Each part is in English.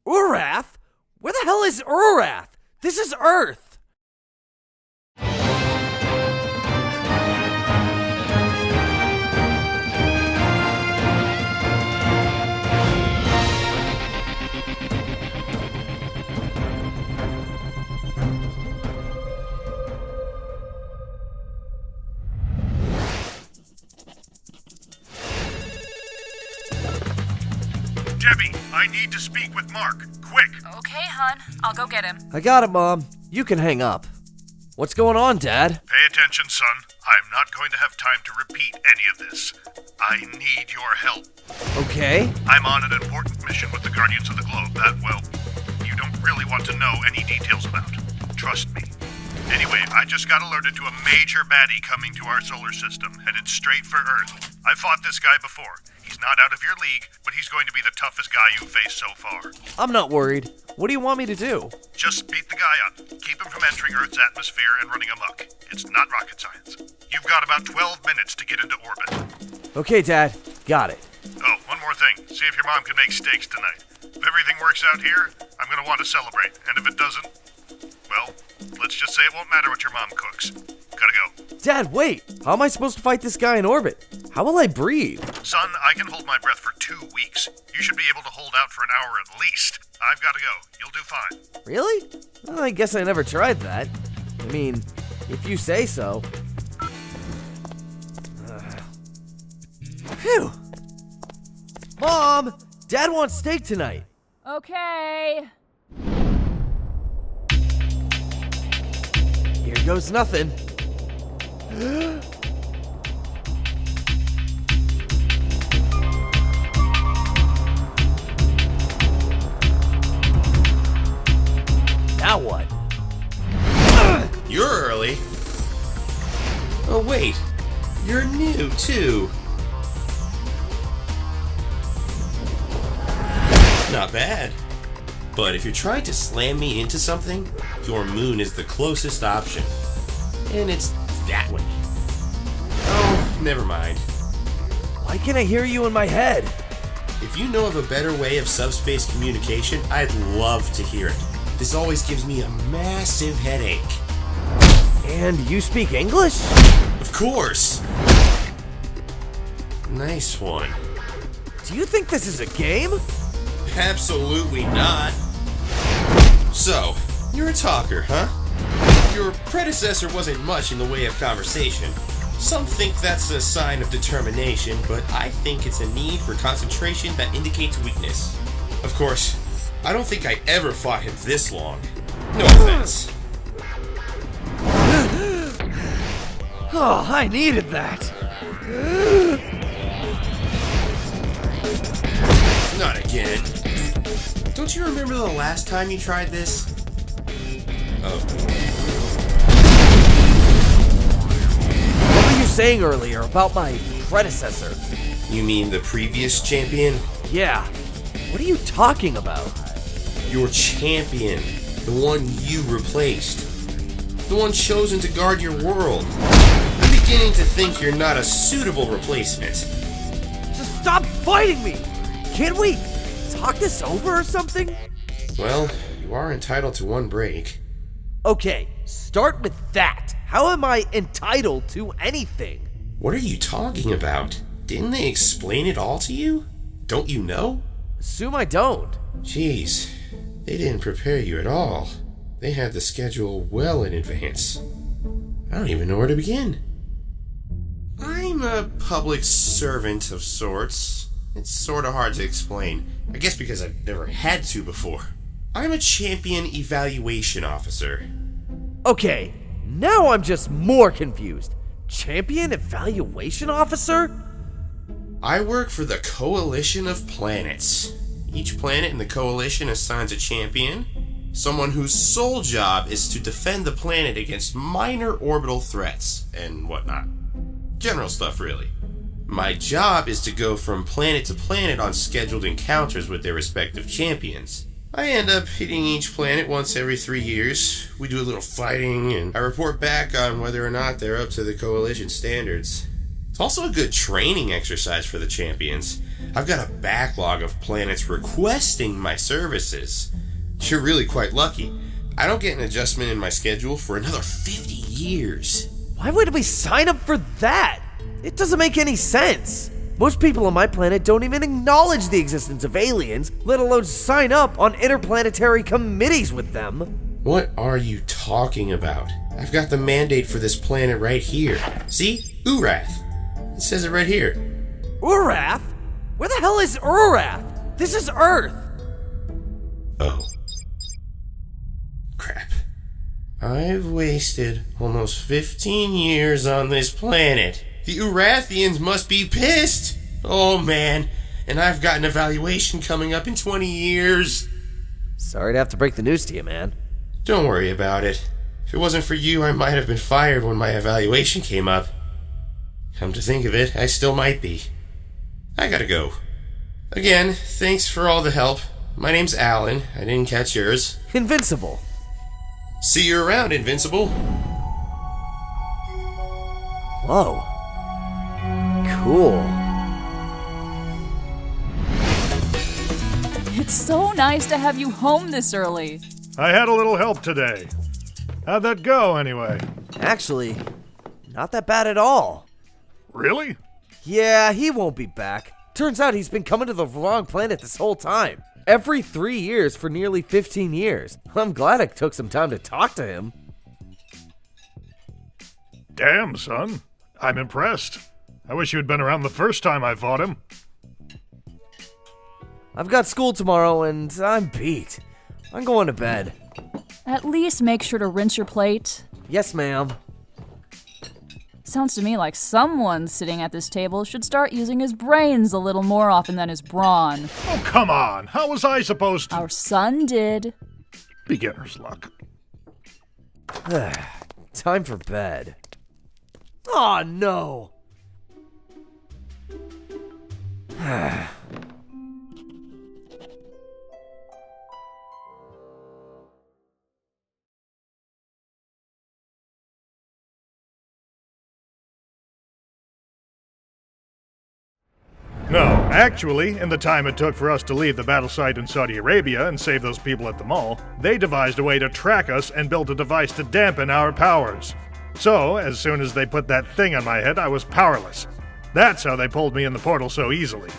Urath? Where the hell is Urath? This is Earth! Debbie, I need to speak with Mark. Quick! Okay, hon. I'll go get him. I got it, Mom. You can hang up. What's going on, Dad? Pay attention, son. I'm not going to have time to repeat any of this. I need your help. Okay. I'm on an important mission with the Guardians of the Globe that, well, you don't really want to know any details about. Trust me. Anyway, I just got alerted to a major baddie coming to our solar system, headed straight for Earth. I fought this guy before. He's not out of your league, but he's going to be the toughest guy you've faced so far. I'm not worried. What do you want me to do? Just beat the guy up. Keep him from entering Earth's atmosphere and running amok. It's not rocket science. You've got about 12 minutes to get into orbit. Okay, Dad. Got it. Oh, one more thing. See if your mom can make steaks tonight. If everything works out here, I'm going to want to celebrate. And if it doesn't, well, let's just say it won't matter what your mom cooks. Gotta go. Dad, wait. How am I supposed to fight this guy in orbit? How will I breathe? Son, I can hold my breath for 2 weeks. You should be able to hold out for an hour at least. I've got to go. You'll do fine. Really? Well, I guess I never tried that. I mean, if you say so. Phew. Mom! Dad wants steak tonight. Okay. Here goes nothing. Now what? You're early. Oh wait, you're new too. Not bad. But if you're trying to slam me into something, your moon is the closest option. And it's that way. Oh, never mind. Why can't I hear you in my head? If you know of a better way of subspace communication, I'd love to hear it. This always gives me a massive headache. And you speak English? Of course! Nice one. Do you think this is a game? Absolutely not. So, you're a talker, huh? Your predecessor wasn't much in the way of conversation. Some think that's a sign of determination, but I think it's a need for concentration that indicates weakness. Of course, I don't think I ever fought him this long. No offense. Oh, I needed that. Not again. Don't you remember the last time you tried this? Oh. What were you saying earlier about my predecessor? You mean the previous champion? Yeah. What are you talking about? Your champion. The one you replaced. The one chosen to guard your world. I'm beginning to think you're not a suitable replacement. Just stop fighting me! Can't we talk this over or something? Well, you are entitled to one break. Okay, start with that. How am I entitled to anything? What are you talking about? Didn't they explain it all to you? Don't you know? Assume I don't. Jeez, they didn't prepare you at all. They had the schedule well in advance. I don't even know where to begin. I'm a public servant of sorts. It's sorta hard to explain. I guess because I've never had to before. I'm a champion evaluation officer. Okay, now I'm just more confused. Champion evaluation officer? I work for the Coalition of Planets. Each planet in the Coalition assigns a champion, someone whose sole job is to defend the planet against minor orbital threats and whatnot. General stuff, really. My job is to go from planet to planet on scheduled encounters with their respective champions. I end up hitting each planet once every 3 years. We do a little fighting, and I report back on whether or not they're up to the Coalition standards. It's also a good training exercise for the champions. I've got a backlog of planets requesting my services. You're really quite lucky. I don't get an adjustment in my schedule for another 50 years. Why would we sign up for that? It doesn't make any sense. Most people on my planet don't even acknowledge the existence of aliens, let alone sign up on interplanetary committees with them. What are you talking about? I've got the mandate for this planet right here. See? Urath. It says it right here. Urath? Where the hell is Urath? This is Earth. Oh. Crap. I've wasted almost 15 years on this planet. The Urathians must be pissed. Oh man, and I've got an evaluation coming up in 20 years. Sorry to have to break the news to you, man. Don't worry about it. If it wasn't for you, I might have been fired when my evaluation came up. Come to think of it, I still might be. I gotta go. Again, thanks for all the help. My name's Alan. I didn't catch yours. Invincible. See you around, Invincible. Whoa. Cool. It's so nice to have you home this early. I had a little help today. How'd that go, anyway? Actually, not that bad at all. Really? Yeah, he won't be back. Turns out he's been coming to the wrong planet this whole time. Every 3 years for nearly 15 years. I'm glad I took some time to talk to him. Damn, son. I'm impressed. I wish you had been around the first time I fought him. I've got school tomorrow and I'm beat. I'm going to bed. At least make sure to rinse your plate. Yes, ma'am. Sounds to me like someone sitting at this table should start using his brains a little more often than his brawn. Oh, come on. How was I supposed to? Our son did. Beginner's luck. Time for bed. Aw, no. No, actually, in the time it took for us to leave the battle site in Saudi Arabia and save those people at the mall, they devised a way to track us and built a device to dampen our powers. So, as soon as they put that thing on my head, I was powerless. That's how they pulled me in the portal so easily.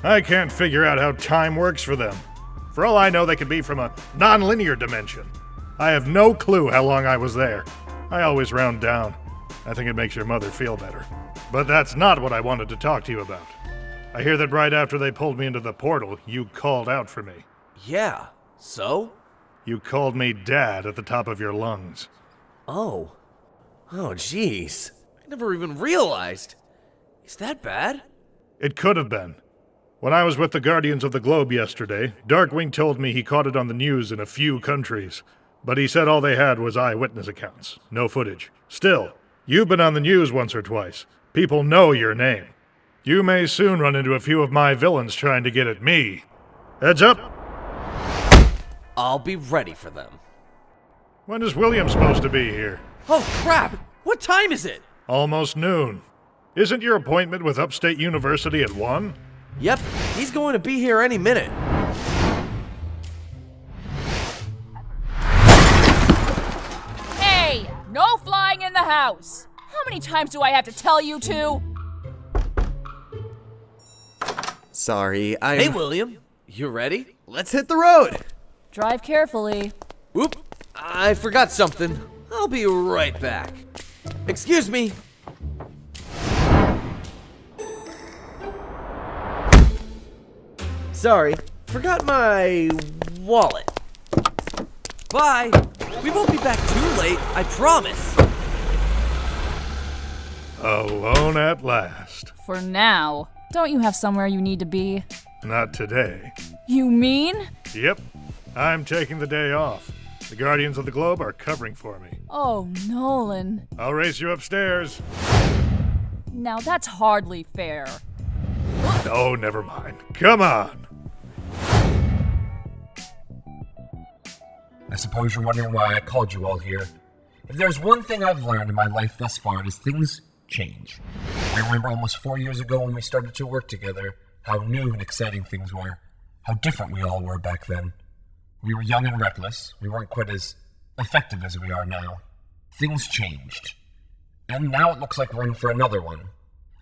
I can't figure out how time works for them. For all I know, they could be from a non-linear dimension. I have no clue how long I was there. I always round down. I think it makes your mother feel better. But that's not what I wanted to talk to you about. I hear that right after they pulled me into the portal, you called out for me. Yeah, so? You called me Dad at the top of your lungs. Oh, jeez. I never even realized. Is that bad? It could have been. When I was with the Guardians of the Globe yesterday, Darkwing told me he caught it on the news in a few countries. But he said all they had was eyewitness accounts, no footage. Still, you've been on the news once or twice. People know your name. You may soon run into a few of my villains trying to get at me. Heads up! I'll be ready for them. When is William supposed to be here? Oh crap! What time is it? Almost noon. Isn't your appointment with Upstate University at 1? Yep, he's going to be here any minute. Hey, no flying in the house. How many times do I have to tell you to? Sorry, Hey, William. You ready? Let's hit the road. Drive carefully. Whoop. I forgot something. I'll be right back. Excuse me. Sorry, forgot my wallet. Bye. We won't be back too late, I promise. Alone at last. For now. Don't you have somewhere you need to be? Not today. You mean? Yep, I'm taking the day off. The Guardians of the Globe are covering for me. Oh, Nolan. I'll race you upstairs. Now that's hardly fair. Oh, never mind. Come on. I suppose you're wondering why I called you all here. If there's one thing I've learned in my life thus far, it is things change. I remember almost 4 years ago when we started to work together, how new and exciting things were, how different we all were back then. We were young and reckless. We weren't quite as effective as we are now. Things changed. And now it looks like we're in for another one.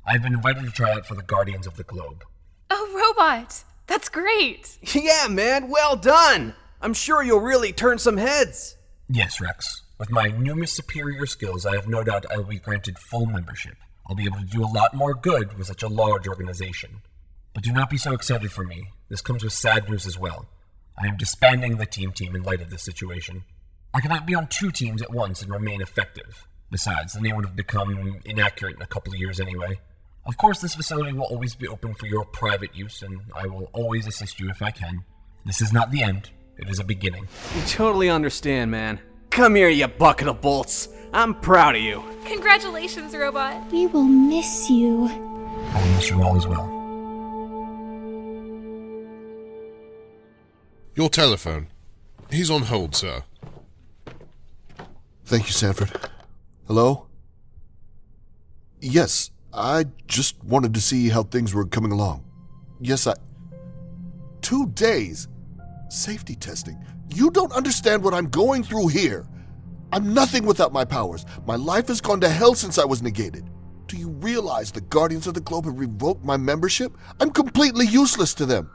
I've been invited to try out for the Guardians of the Globe. Oh, Robot! That's great! Yeah, man, well done! I'm sure you'll really turn some heads. Yes, Rex. With my numerous superior skills, I have no doubt I will be granted full membership. I'll be able to do a lot more good with such a large organization. But do not be so excited for me. This comes with sad news as well. I am disbanding the team in light of this situation. I cannot be on 2 teams at once and remain effective. Besides, the name would have become inaccurate in a couple of years anyway. Of course, this facility will always be open for your private use, and I will always assist you if I can. This is not the end. It is a beginning. We totally understand, man. Come here, you bucket of bolts. I'm proud of you. Congratulations, Robot. We will miss you. I will miss you all as well. Your telephone. He's on hold, sir. Thank you, Sanford. Hello? Yes, I just wanted to see how things were coming along. Yes, 2 days? Safety testing? You don't understand what I'm going through here. I'm nothing without my powers. My life has gone to hell since I was negated. Do you realize the Guardians of the Globe have revoked my membership? I'm completely useless to them.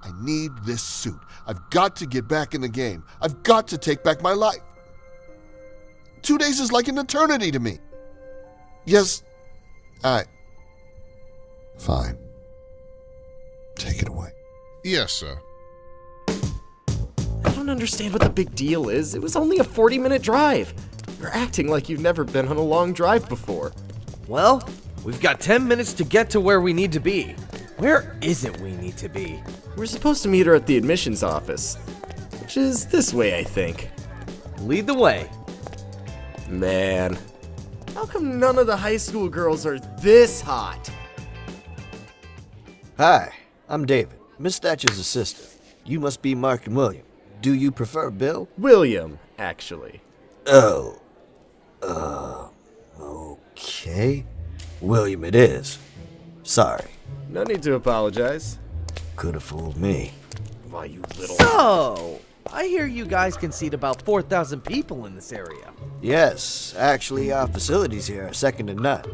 I need this suit. I've got to get back in the game. I've got to take back my life. 2 days is like an eternity to me. Yes, Fine. Take it away. Yes, sir. I don't understand what the big deal is. It was only a 40-minute drive. You're acting like you've never been on a long drive before. Well, we've got 10 minutes to get to where we need to be. Where is it we need to be? We're supposed to meet her at the admissions office, which is this way, I think. Lead the way. Man, how come none of the high school girls are this hot? Hi, I'm David, Miss Thatcher's assistant. You must be Mark and William. Do you prefer Bill? William, actually. Oh. Okay. William it is. Sorry. No need to apologize. Could have fooled me. Why, you little... So, I hear you guys can seat about 4,000 people in this area. Yes, actually our facilities here are second to none.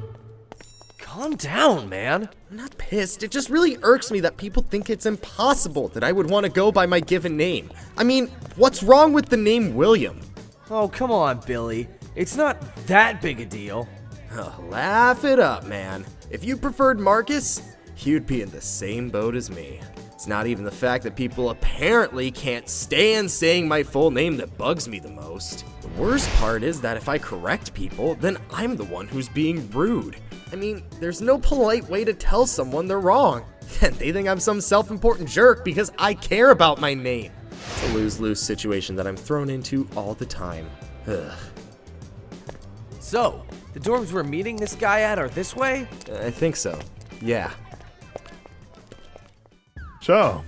Calm down, man. I'm not pissed. It just really irks me that people think it's impossible that I would want to go by my given name. I mean, what's wrong with the name William? Oh, come on, Billy. It's not that big a deal. Oh, laugh it up, man. If you preferred Marcus, you'd be in the same boat as me. It's not even the fact that people apparently can't stand saying my full name that bugs me the most. The worst part is that if I correct people, then I'm the one who's being rude. I mean, there's no polite way to tell someone they're wrong. And they think I'm some self-important jerk because I care about my name. It's a lose-lose situation that I'm thrown into all the time. Ugh. So, the dorms we're meeting this guy at are this way? I think so. Yeah. So,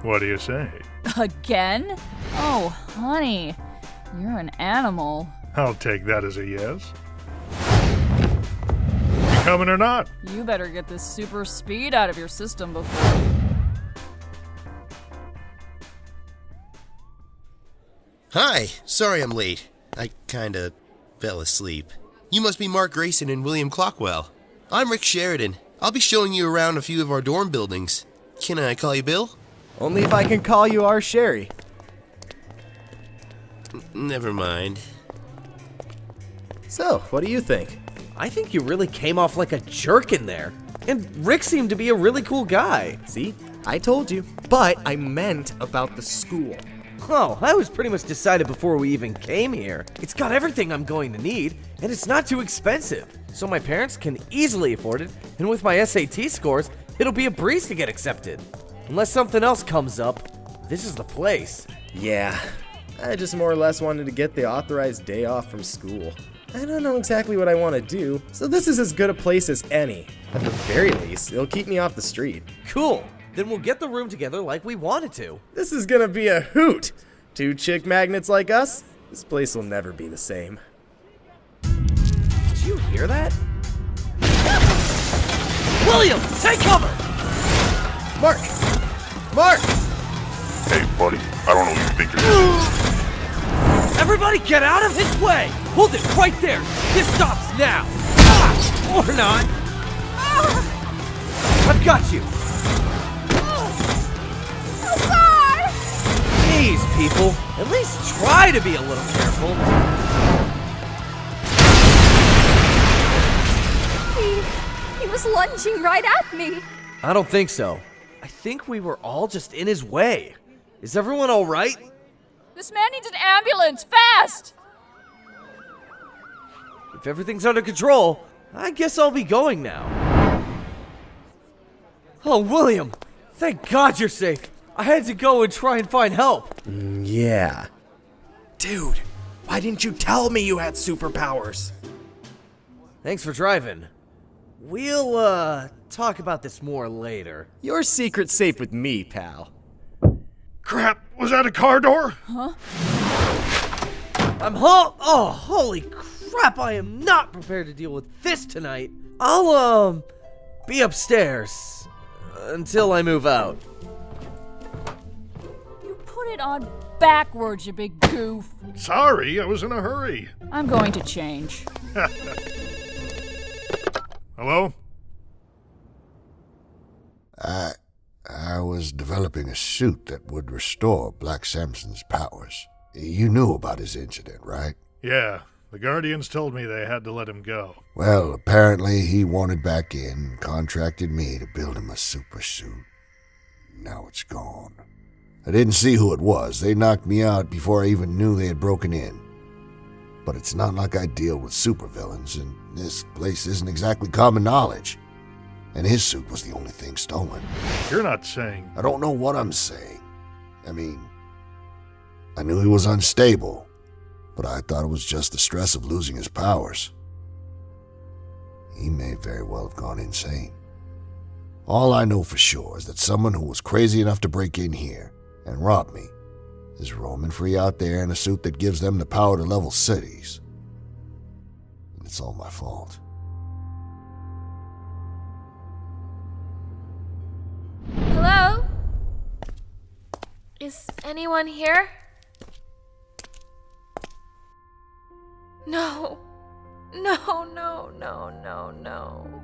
what do you say? Again? Oh, honey, you're an animal. I'll take that as a yes. You coming or not? You better get this super speed out of your system before... Hi, sorry I'm late. I kinda fell asleep. You must be Mark Grayson and William Clockwell. I'm Rick Sheridan. I'll be showing you around a few of our dorm buildings. Can I call you Bill? Only if I can call you our Sherry. Never mind. So, what do you think? I think you really came off like a jerk in there. And Rick seemed to be a really cool guy. See? I told you. But I meant about the school. Oh, that was pretty much decided before we even came here. It's got everything I'm going to need, and it's not too expensive. So my parents can easily afford it, and with my SAT scores, it'll be a breeze to get accepted. Unless something else comes up, this is the place. Yeah, I just more or less wanted to get the authorized day off from school. I don't know exactly what I want to do, so this is as good a place as any. At the very least, it'll keep me off the street. Cool. Then we'll get the room together like we wanted to. This is gonna be a hoot. 2 chick magnets like us? This place will never be the same. Did you hear that? William, take cover! Mark! Mark! Hey, buddy, I don't know who you think you're doing. Everybody get out of his way! Hold it right there! This stops now! Ah, or not! I've got you! Oh, God! Jeez, people. At least try to be a little careful. He was lunging right at me. I don't think so. I think we were all just in his way. Is everyone all right? This man needs an ambulance, fast! If everything's under control, I guess I'll be going now. Oh, William! Thank God you're safe. I had to go and try and find help. Yeah. Dude, why didn't you tell me you had superpowers? Thanks for driving. We'll, talk about this more later. Your secret's safe with me, pal. Crap, was that a car door? I'm home. Oh, holy crap, I am not prepared to deal with this tonight. I'll, be upstairs until I move out. You put it on backwards, you big goof. Sorry, I was in a hurry. I'm going to change. Hello? I was developing a suit that would restore Black Samson's powers. You knew about his incident, right? Yeah, the Guardians told me they had to let him go. Well, apparently he wanted back in and contracted me to build him a super suit. Now it's gone. I didn't see who it was. They knocked me out before I even knew they had broken in. But it's not like I deal with supervillains, and this place isn't exactly common knowledge. And his suit was the only thing stolen. You're not saying... I don't know what I'm saying. I mean, I knew he was unstable, but I thought it was just the stress of losing his powers. He may very well have gone insane. All I know for sure is that someone who was crazy enough to break in here and rob me is roaming free out there in a suit that gives them the power to level cities. And it's all my fault. Hello? Is anyone here? No. No, no, no, no, no.